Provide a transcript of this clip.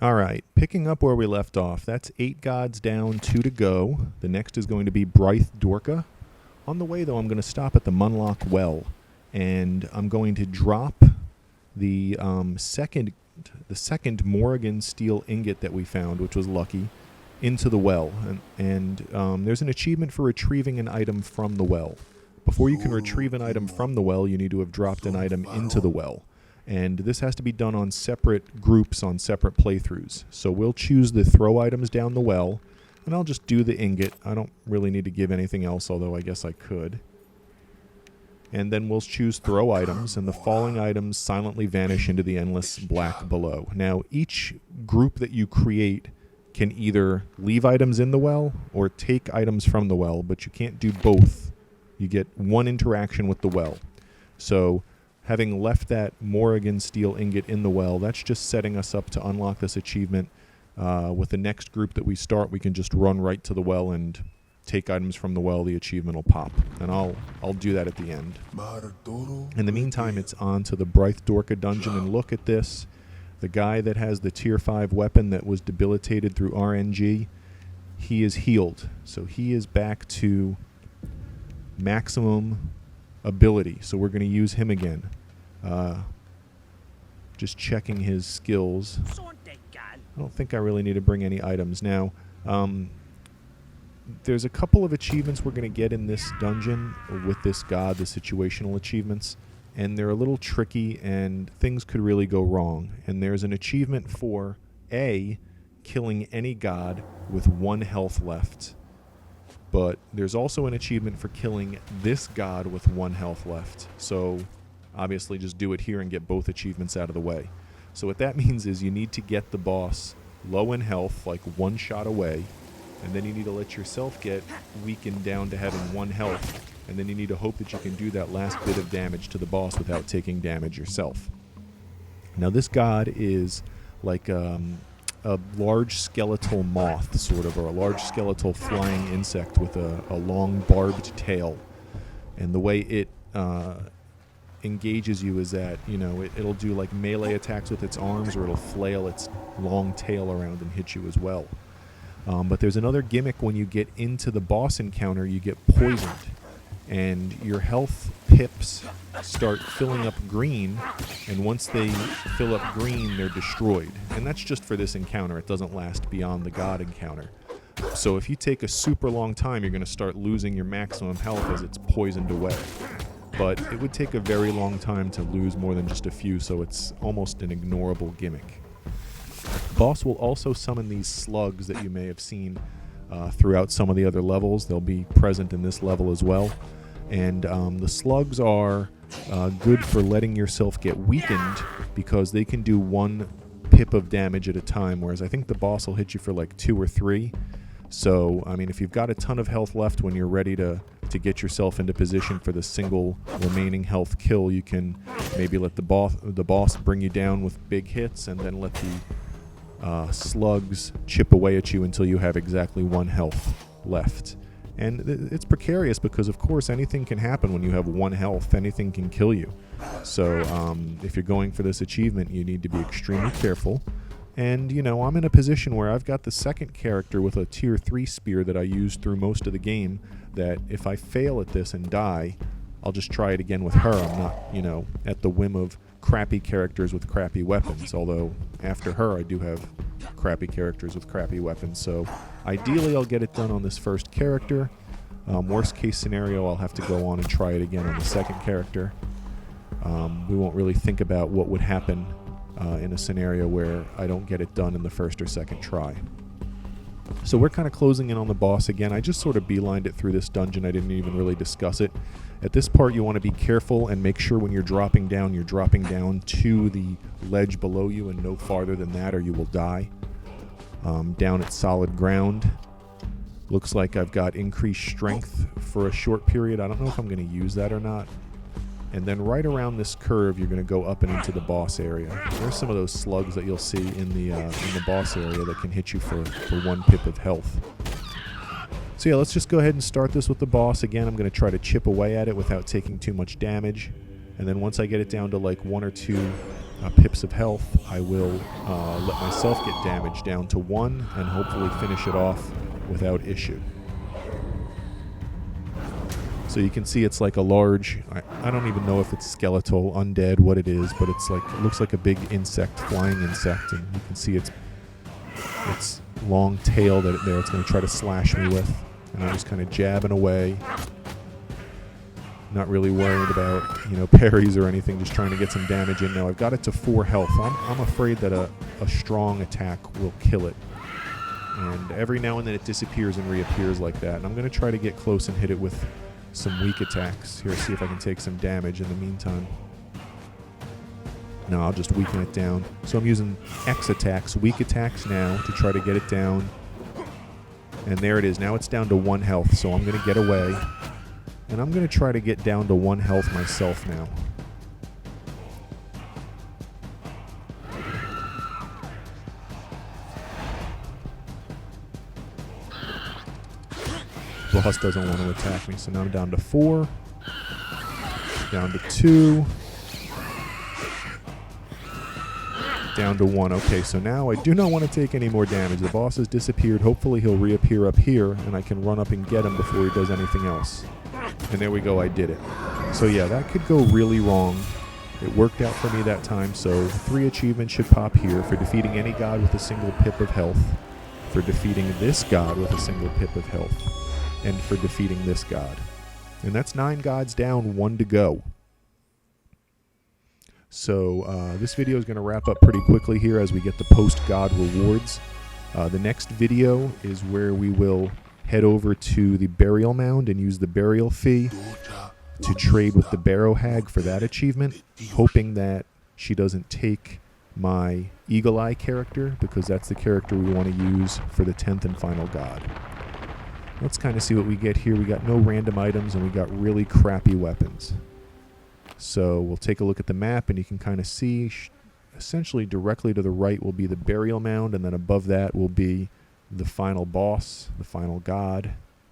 All right, picking up where we left off. That's 8 gods down, 2 to go. The next is going to be Breith-Dorcha. On the way, though, I'm going to stop at the Munlock Well, and I'm going to drop the second Morrigan steel ingot that we found, which was lucky, into the well. And there's an achievement for retrieving an item from the well. Before you can retrieve an item from the well, you need to have dropped an item into the well. And this has to be done on separate groups, on separate playthroughs. So we'll choose the throw items down the well, and I'll just do the ingot. I don't really need to give anything else, although I guess I could. And then we'll choose throw items, and the falling items silently vanish into the endless black below. Now, each group that you create can either leave items in the well or take items from the well, but you can't do both. You get one interaction with the well. So having left that Morrigan steel ingot in the well, that's just setting us up to unlock this achievement. With the next group that we start, we can just run right to the well and take items from the well. The achievement will pop, and I'll do that at the end. In the meantime, it's on to the Breith-Dorcha dungeon, and look at this. The guy that has the tier 5 weapon that was debilitated through RNG, he is healed. So he is back to maximum ability, so we're going to use him again. Just checking his skills. I don't think I really need to bring any items now. There's a couple of achievements we're going to get in this dungeon with this god, the situational achievements, and they're a little tricky and things could really go wrong. And there's an achievement for A, killing any god with 1 health left. But there's also an achievement for killing this god with 1 health left. So obviously just do it here and get both achievements out of the way. So what that means is you need to get the boss low in health, like 1 shot away, and then you need to let yourself get weakened down to having 1 health, and then you need to hope that you can do that last bit of damage to the boss without taking damage yourself. Now this god is like a large skeletal moth, sort of, or a large skeletal flying insect with a long barbed tail. And the way it engages you is that, you know, it'll do like melee attacks with its arms, or it'll flail its long tail around and hit you as well. But there's another gimmick. When you get into the boss encounter, you get poisoned, and your health pips start filling up green, and once they fill up green, they're destroyed. And that's just for this encounter. It doesn't last beyond the god encounter. So if you take a super long time, you're going to start losing your maximum health as it's poisoned away. But it would take a very long time to lose more than just a few, so it's almost an ignorable gimmick. Boss will also summon these slugs that you may have seen throughout some of the other levels. They'll be present in this level as well. And the slugs are good for letting yourself get weakened, because they can do 1 pip of damage at a time, whereas I think the boss will hit you for like 2 or 3. So, I mean, if you've got a ton of health left when you're ready to get yourself into position for the single remaining health kill, you can maybe let the boss bring you down with big hits, and then let the slugs chip away at you until you have exactly 1 health left. And it's precarious because, of course, anything can happen when you have 1 health. Anything can kill you. So if you're going for this achievement, you need to be extremely careful. And, you know, I'm in a position where I've got the second character with a tier 3 spear that I used through most of the game, that if I fail at this and die, I'll just try it again with her. I'm not, you know, at the whim of crappy characters with crappy weapons, although after her I do have crappy characters with crappy weapons. So ideally I'll get it done on this first character. Worst case scenario, I'll have to go on and try it again on the second character. We won't really think about what would happen in a scenario where I don't get it done in the first or second try. So we're kind of closing in on the boss again. I just sort of beelined it through this dungeon. I didn't even really discuss it. At this part, you want to be careful and make sure when you're dropping down to the ledge below you and no farther than that, or you will die. Down at solid ground. Looks like I've got increased strength for a short period. I don't know if I'm going to use that or not. And then right around this curve, you're going to go up and into the boss area. There's some of those slugs that you'll see in the boss area that can hit you for 1 pip of health. So yeah, let's just go ahead and start this with the boss. Again, I'm going to try to chip away at it without taking too much damage. And then once I get it down to like 1 or 2 pips of health, I will let myself get damage down to 1 and hopefully finish it off without issue. So you can see it's like a large, I don't even know if it's skeletal, undead, what it is, but it's like, it looks like a big insect, flying insect, and you can see its long tail that it's going to try to slash me with. And I'm just kind of jabbing away, not really worried about, parries or anything, just trying to get some damage in. Now I've got it to 4 health. I'm afraid that a strong attack will kill it. And every now and then it disappears and reappears like that. And I'm going to try to get close and hit it with some weak attacks. Here, see if I can take some damage in the meantime. No, I'll just weaken it down. So I'm using X attacks, weak attacks now to try to get it down. And there it is. Now it's down to 1 health, so I'm going to get away. And I'm going to try to get down to 1 health myself now. Boss doesn't want to attack me, so now I'm down to 4. Down to 2. Down to 1. Okay, so now I do not want to take any more damage. The boss has disappeared. Hopefully he'll reappear up here, and I can run up and get him before he does anything else. And there we go, I did it. So yeah, that could go really wrong. It worked out for me that time, so 3 achievements should pop here for defeating any god with a single pip of health, for defeating this god with a single pip of health, and for defeating this god. And that's 9 gods down, 1 to go. So this video is going to wrap up pretty quickly here as we get the post-god rewards. The next video is where we will head over to the burial mound and use the burial fee to trade with the barrow hag for that achievement, hoping that she doesn't take my eagle eye character, because that's the character we want to use for the 10th and final god. Let's kind of see what we get here. We got no random items and we got really crappy weapons. So we'll take a look at the map and you can kind of see essentially directly to the right will be the burial mound, and then above that will be the final boss, the final god.